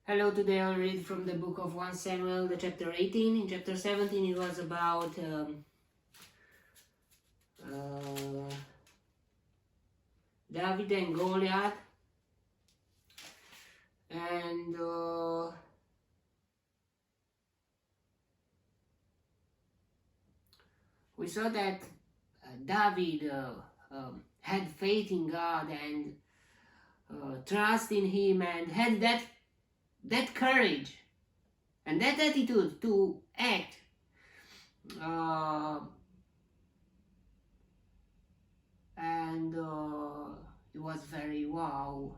Hello, today I'll read from the book of 1 Samuel, the chapter 18. In chapter 17 it was about David and Goliath. And we saw that David had faith in God and trust in Him, and had that courage and that attitude to act. And it was very wow.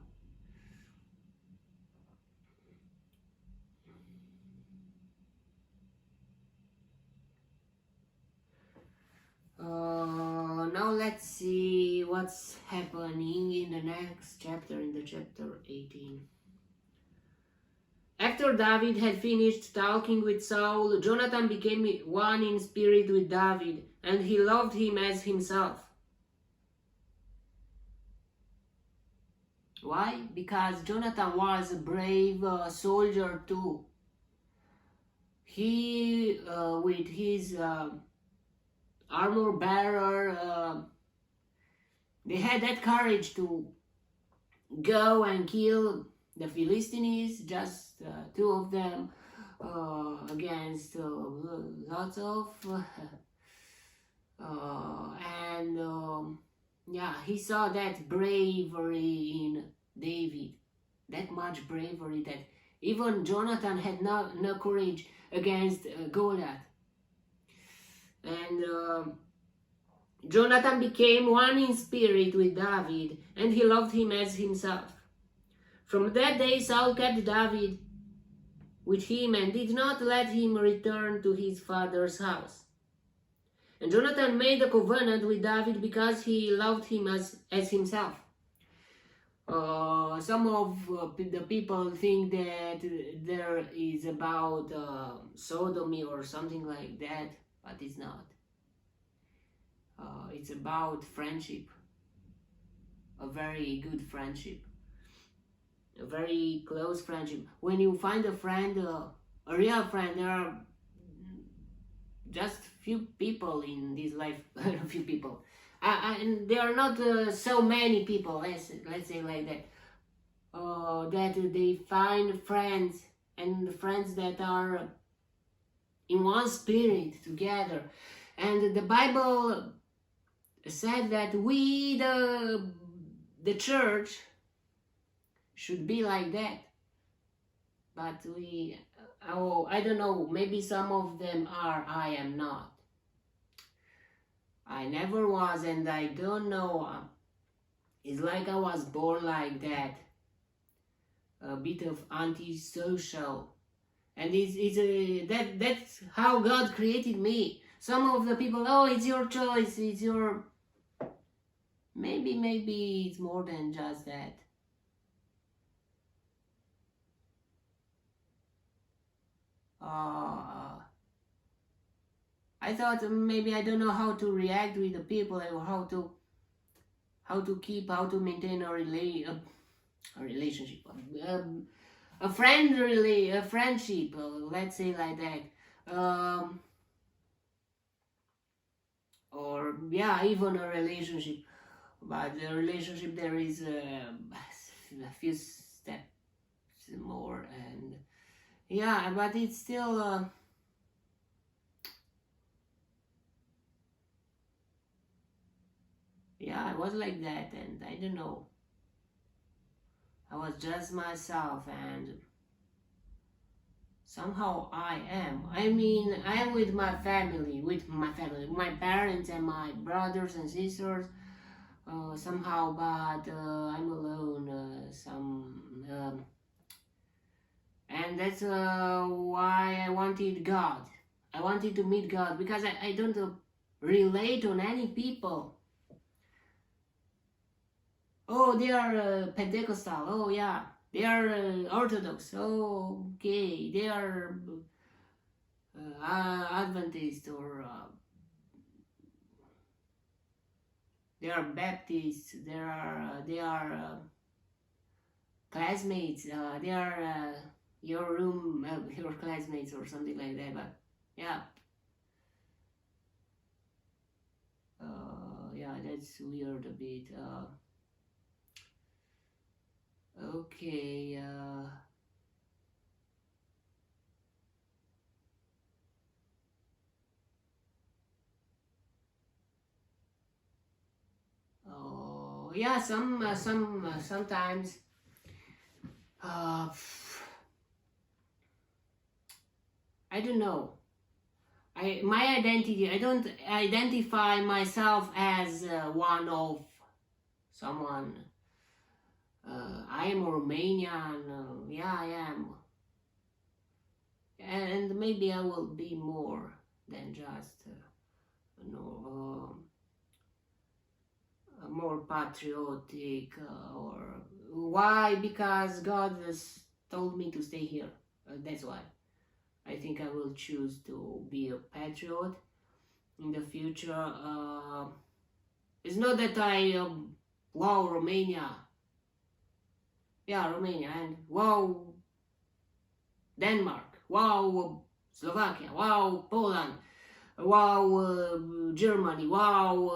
Now let's see what's happening in the next chapter, in the chapter 18. After David had finished talking with Saul, Jonathan became one in spirit with David, and he loved him as himself. Why? Because Jonathan was a brave soldier too. He, with his armor bearer, they had that courage to go and kill the Philistines, just two of them, against lots of yeah, he saw that bravery in David, that much bravery that even Jonathan had no courage against Goliath. And Jonathan became one in spirit with David, and he loved him as himself. From that day Saul kept David with him and did not let him return to his father's house. And Jonathan made a covenant with David because he loved him as himself. Some of the people think that there is about sodomy or something like that, but it's not. It's about friendship, a very good friendship, a very close friendship. When you find a friend, a real friend, there are just few people in this life, a few people. And there are not so many people, let's say like that, that they find friends, and friends that are in one spirit together. And the Bible said that we, the church, should be like that. But we, I don't know, maybe some of them are, I am not. I never was, and I don't know. It's like I was born like that, a bit of antisocial, and that's how God created me. Some of the people, oh, it's your choice, it's your. Maybe it's more than just that. I thought maybe I don't know how to react with the people, or how to maintain a relationship, a friendship, let's say like that, or yeah, even a relationship. But the relationship, there is a few steps more, and yeah, but it's still. Yeah, I was like that, and I don't know. I was just myself, and somehow I am. I mean, I am with my family, my parents and my brothers and sisters, somehow, but I'm alone, and that's why I wanted God. I wanted to meet God, because I don't relate on any people. Oh, they are Pentecostal. Oh, yeah. They are Orthodox. Oh, okay. They are Adventist, or they are Baptist. They are classmates. They are your room, your classmates or something like that. But yeah, yeah, that's weird a bit. Okay. Oh yeah, sometimes. Uh, I don't know. My identity. I don't identify myself as one of someone. I am Romanian. Yeah, I am, and maybe I will be more than just more patriotic. Or why? Because God has told me to stay here. That's why. I think I will choose to be a patriot in the future. It's not that I wow Romania, yeah Romania, and wow Denmark, wow Slovakia, wow Poland, wow Germany, wow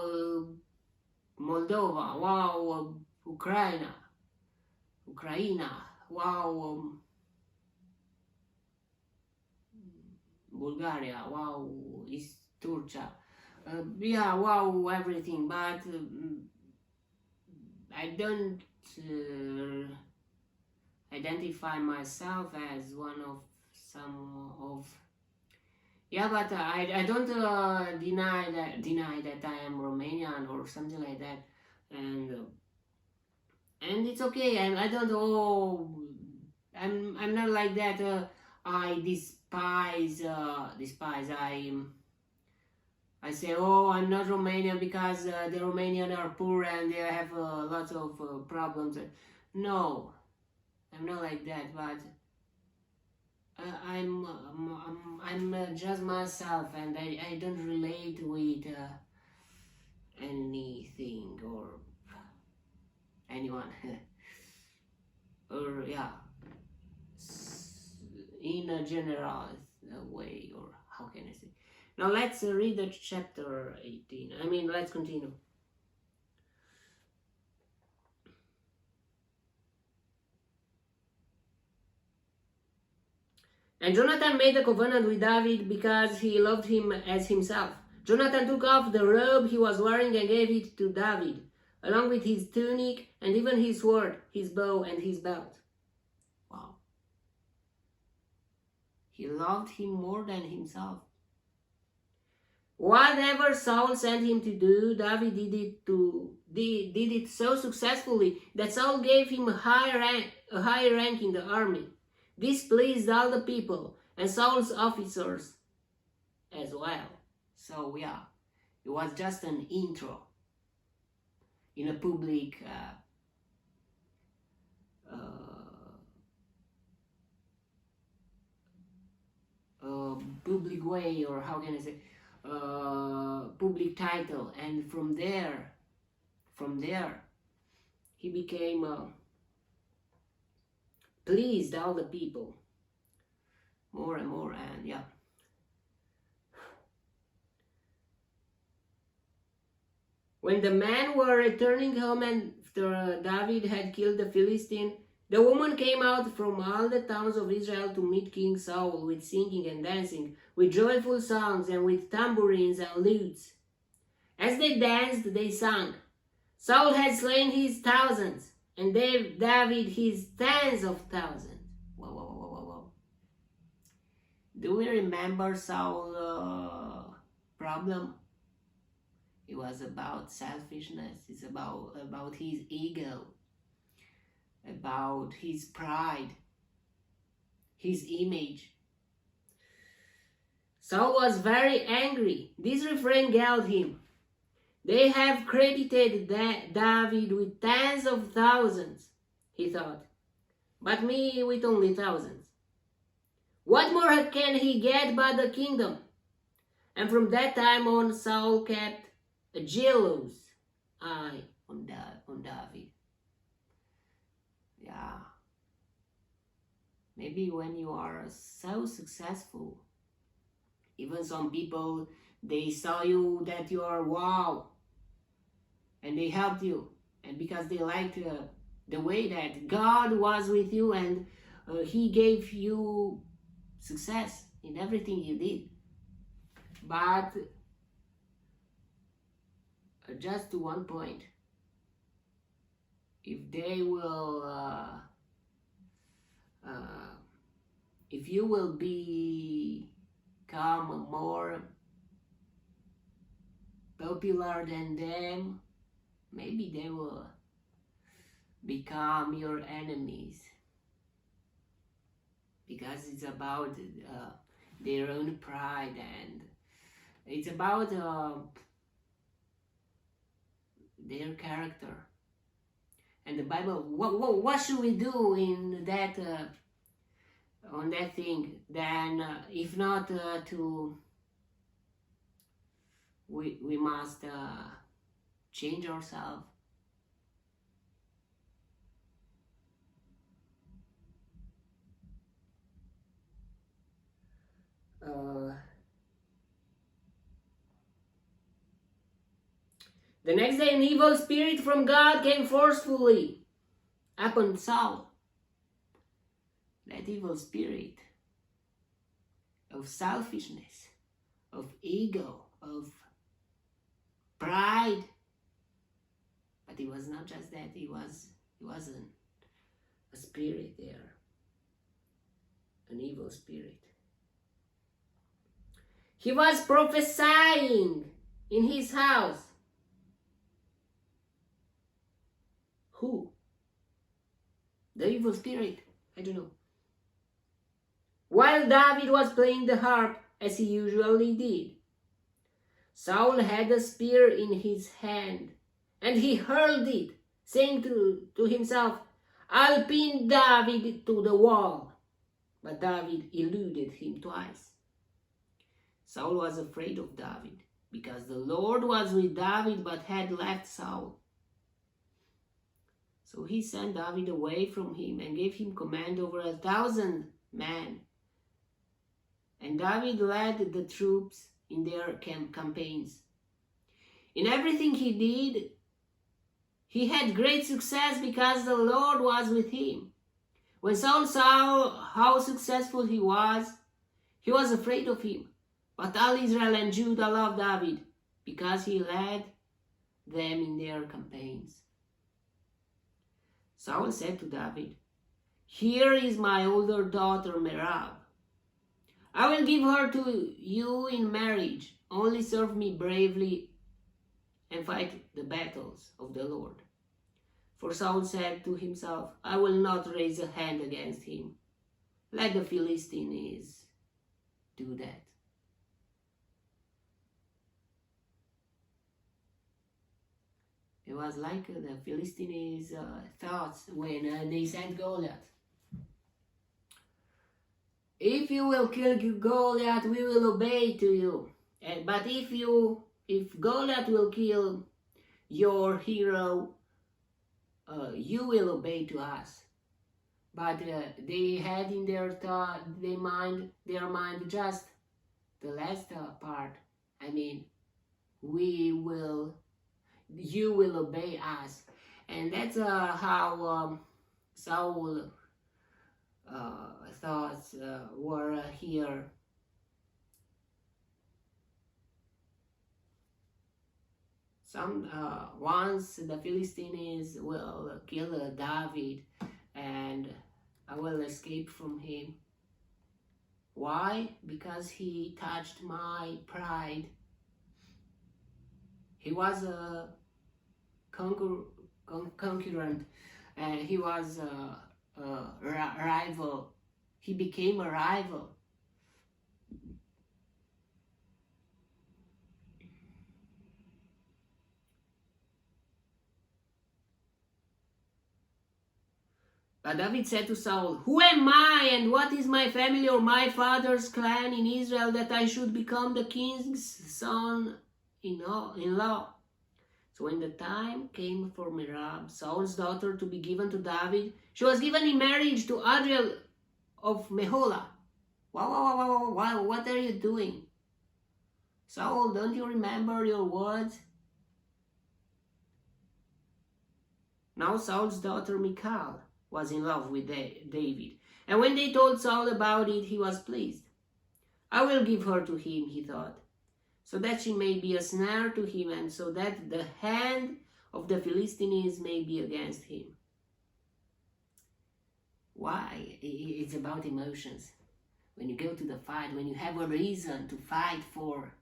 Moldova, wow Ukraine, wow Bulgaria, wow East Turkey. Yeah, wow, everything, but I don't identify myself as one of some of. Yeah, but I don't deny that I am Romanian or something like that, and it's okay. And I don't I'm not like that. I despise. I say, oh, I'm not Romanian because the Romanian are poor and they have lots of problems. No, I'm not like that. But I'm just myself, and I don't relate with anything or anyone. Or yeah, in a general way, or how can I say? Now let's read the chapter 18. I mean, let's continue. And Jonathan made a covenant with David because he loved him as himself. Jonathan took off the robe he was wearing and gave it to David, along with his tunic and even his sword, his bow, and his belt. Wow. He loved him more than himself. Whatever Saul sent him to do, David did it so successfully that Saul gave him a high rank in the army. This pleased all the people and Saul's officers as well. So yeah, it was just an intro in a public public way, or how can I say, public title, and from there he became pleased all the people more and more, and yeah. When the men were returning home after David had killed the Philistine, the women came out from all the towns of Israel to meet King Saul with singing and dancing, with joyful songs and with tambourines and lutes. As they danced, they sang, Saul had slain his thousands, and David his tens of thousands. Whoa, whoa, whoa, whoa, whoa. Do we remember Saul's problem? It was about selfishness. It's about his ego, about his pride, his image. Saul was very angry. This refrain galled him. They have credited David with tens of thousands, he thought, but me with only thousands. What more can he get but the kingdom? And from that time on, Saul kept a jealous eye on David. Yeah. Maybe when you are so successful, even some people, they saw you that you are wow, and they helped you, and because they liked the way that God was with you, and He gave you success in everything you did. But just to one point, if they will if you will become more popular than them, maybe they will become your enemies, because it's about their own pride, and it's about their character. And the Bible, what should we do in that on that thing? Then if not we must change ourselves. The next day, an evil spirit from God came forcefully upon Saul. That evil spirit of selfishness, of ego, of pride. But it was not just that, it wasn't a spirit there, an evil spirit. He was prophesying in his house. Who? The evil spirit? I don't know. While David was playing the harp, as he usually did, Saul had a spear in his hand, and he hurled it, saying to himself, "I'll pin David to the wall." But David eluded him twice. Saul was afraid of David, because the Lord was with David but had left Saul. So he sent David away from him and gave him command over 1,000 men. And David led the troops in their campaigns. In everything he did, he had great success because the Lord was with him. When Saul saw how successful he was afraid of him. But all Israel and Judah loved David because he led them in their campaigns. Saul said to David, "Here is my older daughter Merab. I will give her to you in marriage. Only serve me bravely and fight the battles of the Lord." For Saul said to himself, "I will not raise a hand against him. Let the Philistines do that." It was like the Philistines' thoughts when they sent Goliath. "If you will kill Goliath, we will obey to you. But if Goliath will kill your hero, you will obey to us." But they had in their mind just the last part. I mean, you will obey us, and that's how Saul thoughts were here. Once the Philistines will kill David, and I will escape from him. Why? Because he touched my pride. He was a concurrent, and he was a rival. He became a rival. But David said to Saul, "Who am I, and what is my family or my father's clan in Israel, that I should become the king's son-in-law?" So when the time came for Merab, Saul's daughter, to be given to David, she was given in marriage to Adriel, of Meholah. Wow, what are you doing? Saul, don't you remember your words? Now Saul's daughter Michal was in love with David. And when they told Saul about it, he was pleased. I will give her to him, he thought, so that she may be a snare to him, and so that the hand of the Philistines may be against him. Why? It's about emotions. When you go to the fight, when you have a reason to fight for,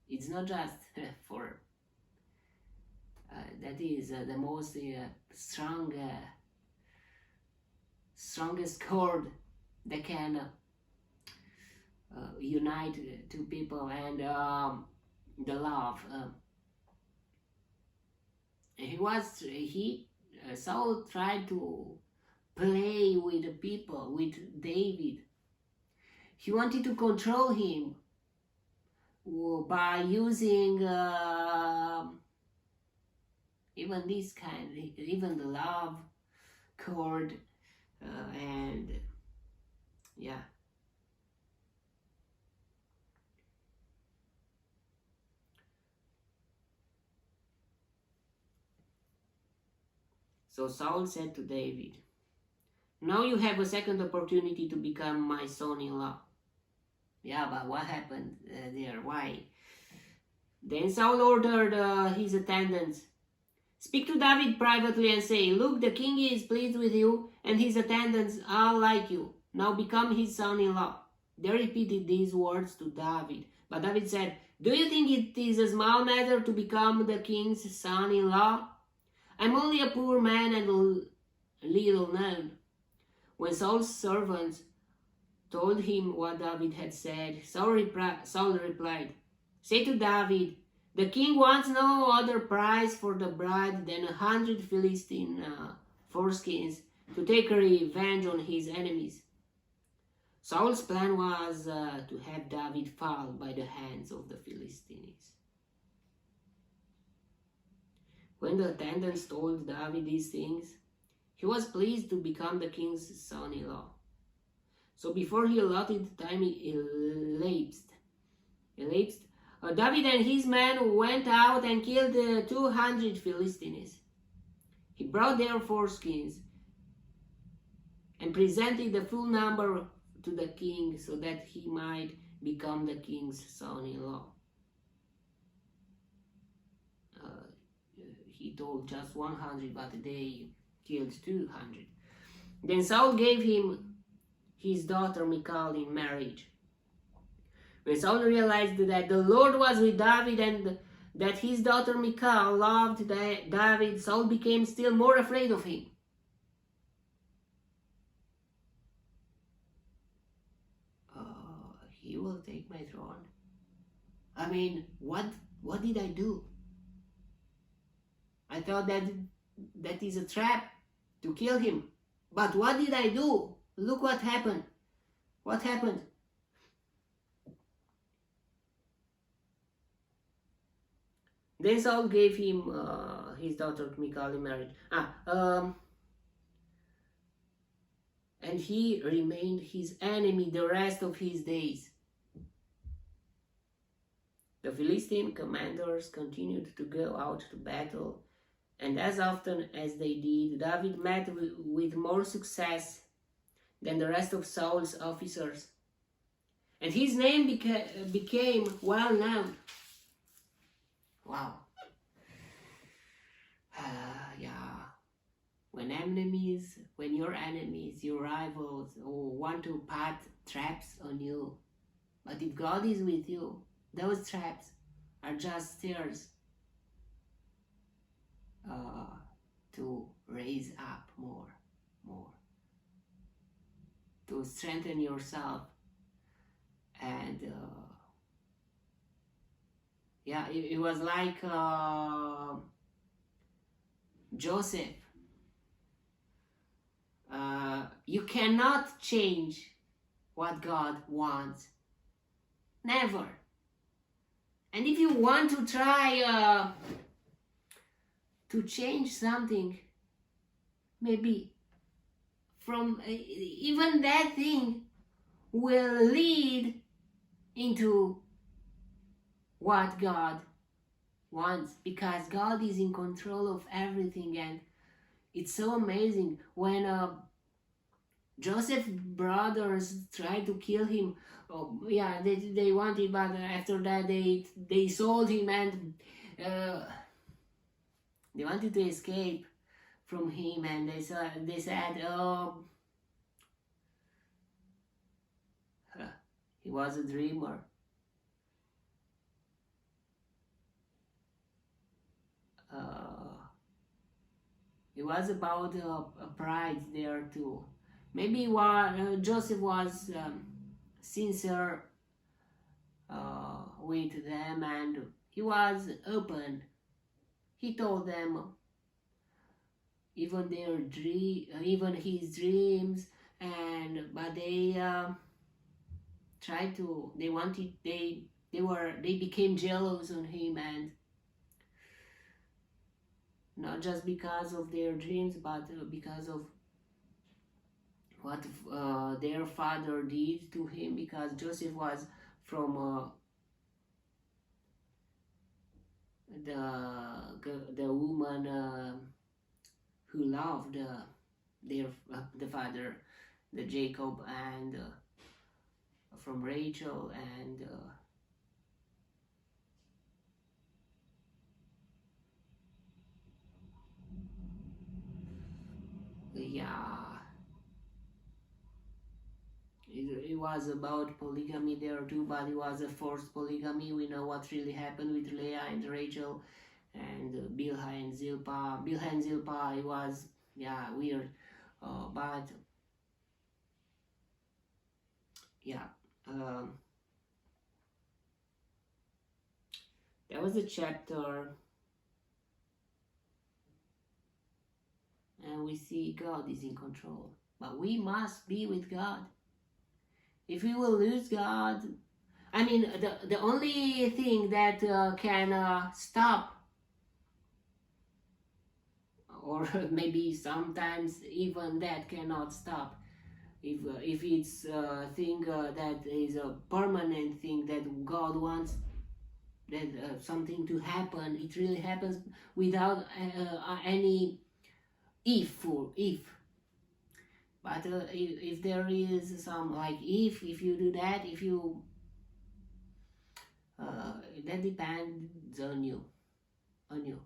it's not just for, that is the most strongest cord that can unite two people, and the love. Saul tried to play with the people, with David. He wanted to control him by using even this kind, even the love cord, and yeah. So Saul said to David, now you have a second opportunity to become my son-in-law. Yeah, but what happened there? Why? Then Saul ordered his attendants, speak to David privately and say, look, the king is pleased with you, and his attendants are like you. Now become his son-in-law. They repeated these words to David. But David said, do you think it is a small matter to become the king's son-in-law? I'm only a poor man and little known. When Saul's servants told him what David had said, Saul replied, say to David, the king wants no other price for the bride than 100 Philistine foreskins to take revenge on his enemies. Saul's plan was to have David fall by the hands of the Philistines. When the attendants told David these things, he was pleased to become the king's son-in-law. So before he allotted time elapsed, David and his men went out and killed 200 Philistines. He brought their foreskins and presented the full number to the king so that he might become the king's son-in-law. He told just 100, but they killed 200. Then Saul gave him his daughter Michal in marriage. When Saul realized that the Lord was with David and that his daughter Michal loved David, Saul became still more afraid of him. He will take my throne. I mean, what did I do? I thought that is a trap to kill him. But what did I do? Look what happened. What happened? Then Saul gave him his daughter Michal in marriage. And he remained his enemy the rest of his days. The Philistine commanders continued to go out to battle, and as often as they did, David met with more success than the rest of Saul's officers, and his name became well known. Wow. Yeah. When your enemies, your rivals, want to put traps on you, but if God is with you, those traps are just stairs to raise up more, to strengthen yourself. And yeah, it was like Joseph. You cannot change what God wants. Never. And if you want to try to change something, maybe from even that thing will lead into what God wants, because God is in control of everything. And it's so amazing when Joseph's brothers tried to kill him. Oh, yeah, they wanted, but after that they sold him, and uh, they wanted to escape from him, and they said, oh, he was a dreamer. Uh, it was about pride there too. Maybe Joseph was sincere with them, and he was open. He told them even even his dreams, and but they became jealous on him, and not just because of their dreams, but because of what their father did to him, because Joseph was from the woman who loved the father, the Jacob, and from Rachel, and yeah, it was about polygamy there too, but it was a forced polygamy. We know what really happened with Leah and Rachel, and Bilhah and Zilpah. Bilhah and Zilpah, it was, yeah, weird, but yeah, um, that was a chapter, and we see God is in control, but we must be with God. If we will lose God, I mean, the only thing that can stop, or maybe sometimes even that cannot stop, if it's a thing that is a permanent thing that God wants, that something to happen, it really happens without any if. But if there is some, like, if you do that, if you that depends on you, on you,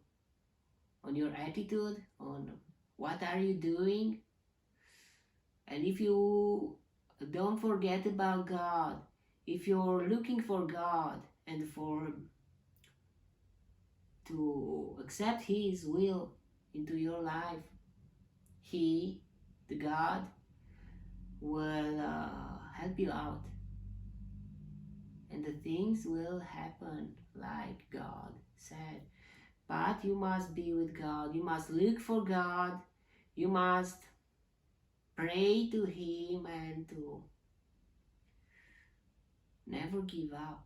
on your attitude, on what are you doing. And if you don't forget about God, if you're looking for God and for to accept His will into your life, He, the God, will help you out, and the things will happen like God said. But you must be with God, you must look for God, you must pray to Him, and to never give up.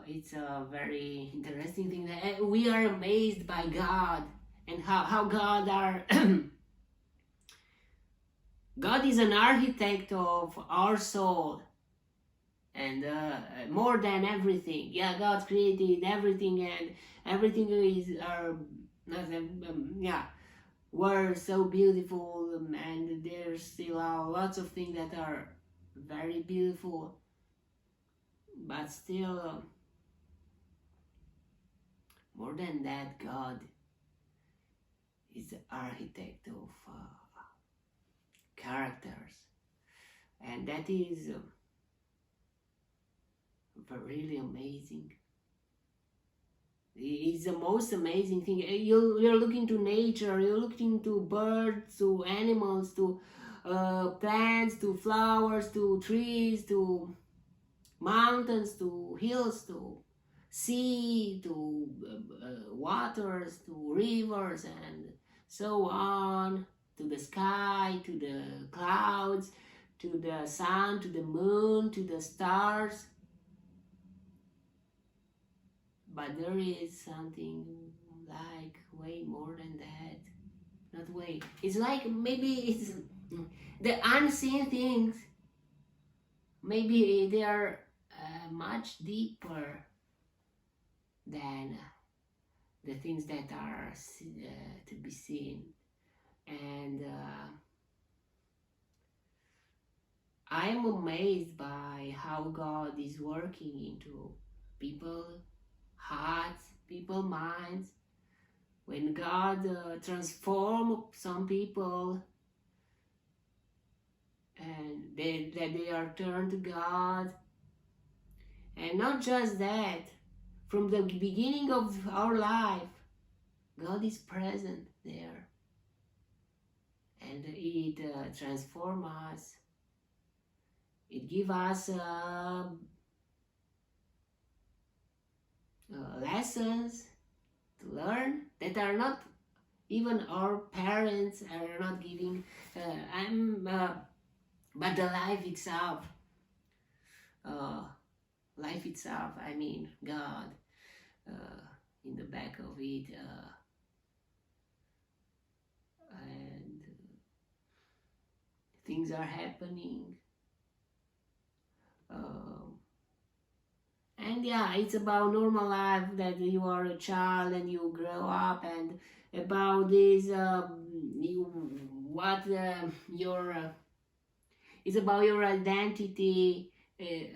It's a very interesting thing that we are amazed by God, and how God are God is an architect of our soul, and more than everything. Yeah, God created everything, and everything is yeah, were so beautiful, and there still are lots of things that are very beautiful, but still, more than that, God is the architect of characters, and that is really amazing. It's the most amazing thing. You're looking to nature, you're looking to birds, to animals, to plants, to flowers, to trees, to mountains, to hills, to sea, to waters, to rivers, and so on, to the sky, to the clouds, to the sun, to the moon, to the stars. But there is something like way more than that. not way. It's like maybe it's the unseen things. Maybe they are much deeper than the things that are to be seen. And I'm amazed by how God is working into people's hearts, people's minds. When God transforms some people and they are turned to God. And not just that, from the beginning of our life, God is present there. And it transforms us. It gives us lessons to learn that are not even our parents are not giving. But the life itself, I mean, God, in the back of it, and things are happening. And yeah, it's about normal life, that you are a child and you grow up, and about this, it's about your identity,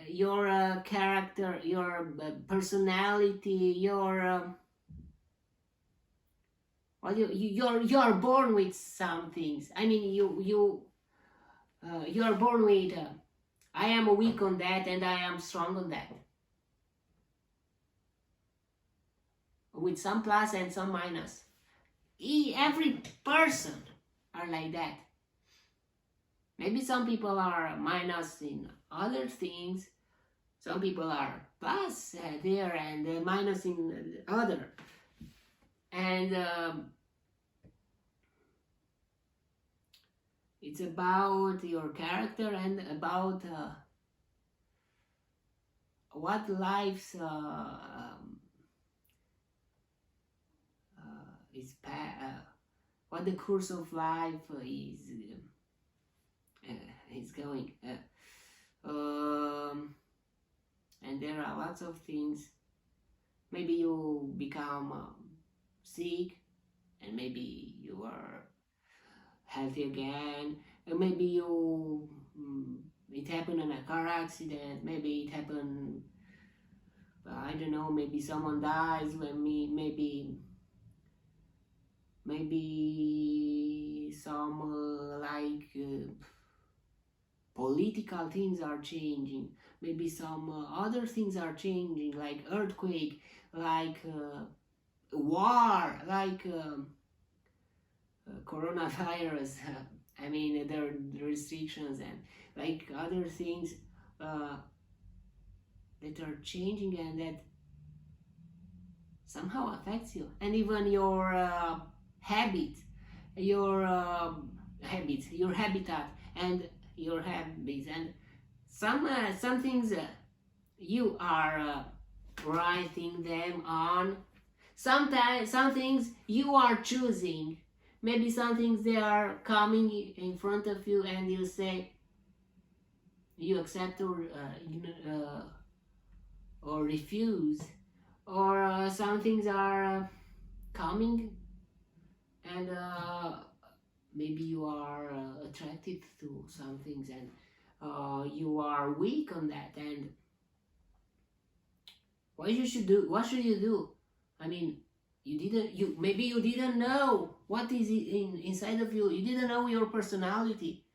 your character, your personality, your you're born with some things. I mean, you're born with. I am weak on that, and I am strong on that. With some plus and some minus. Every person are like that. Maybe some people are minus in other things. Some people are plus there and minus in other. And it's about your character and about what life's what the course of life is going. And there are lots of things. Maybe you become sick, and maybe you are healthy again. Maybe you it happened in a car accident. Maybe it happened. I don't know. Maybe someone dies. Maybe some political things are changing. Maybe some other things are changing, like earthquake, like war, like coronavirus. I mean, there are restrictions and like other things that are changing and that somehow affects you, and even your your habits, your habitat, and your habits, and some things you are writing them on. Sometimes some things you are choosing. Maybe some things they are coming in front of you, and you say you accept or refuse, or some things are coming, and maybe you are attracted to some things, and you are weak on that. And what should you do? I mean, maybe you didn't know what is inside of you. You didn't know your personality.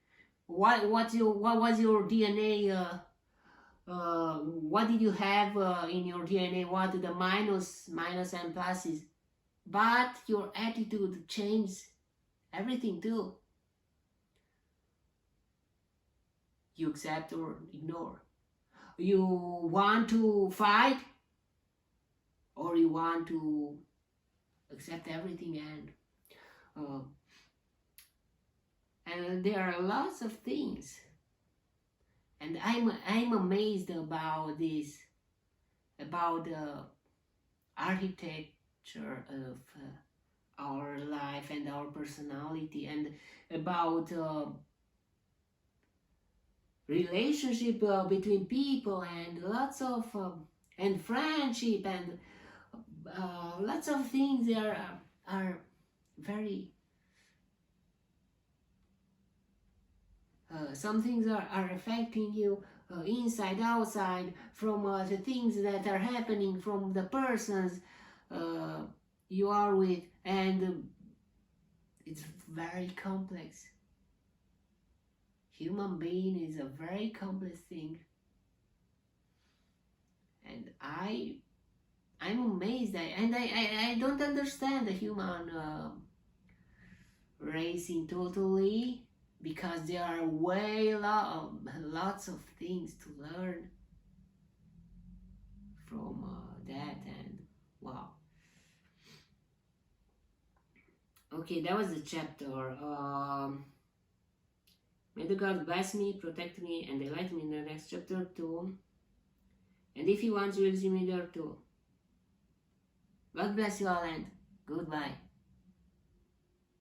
What was your DNA? What did you have in your DNA? What the minus and pluses? But your attitude changed everything too. You accept or ignore. You want to fight, or you want to accept everything, and there are lots of things, and I'm amazed about this, about the architecture of our life and our personality, and about relationship between people, and lots of and friendship, and lots of things are very some things are affecting you inside, outside, from the things that are happening, from the persons uh, you are with, and it's very complex. Human being is a very complex thing, and I'm amazed, I don't understand the human racing totally, because there are lots of things to learn from that, and wow. Okay, that was the chapter. May the God bless me, protect me, and delight me in the next chapter too. And if He wants, you will see me there too. God bless you all, and goodbye.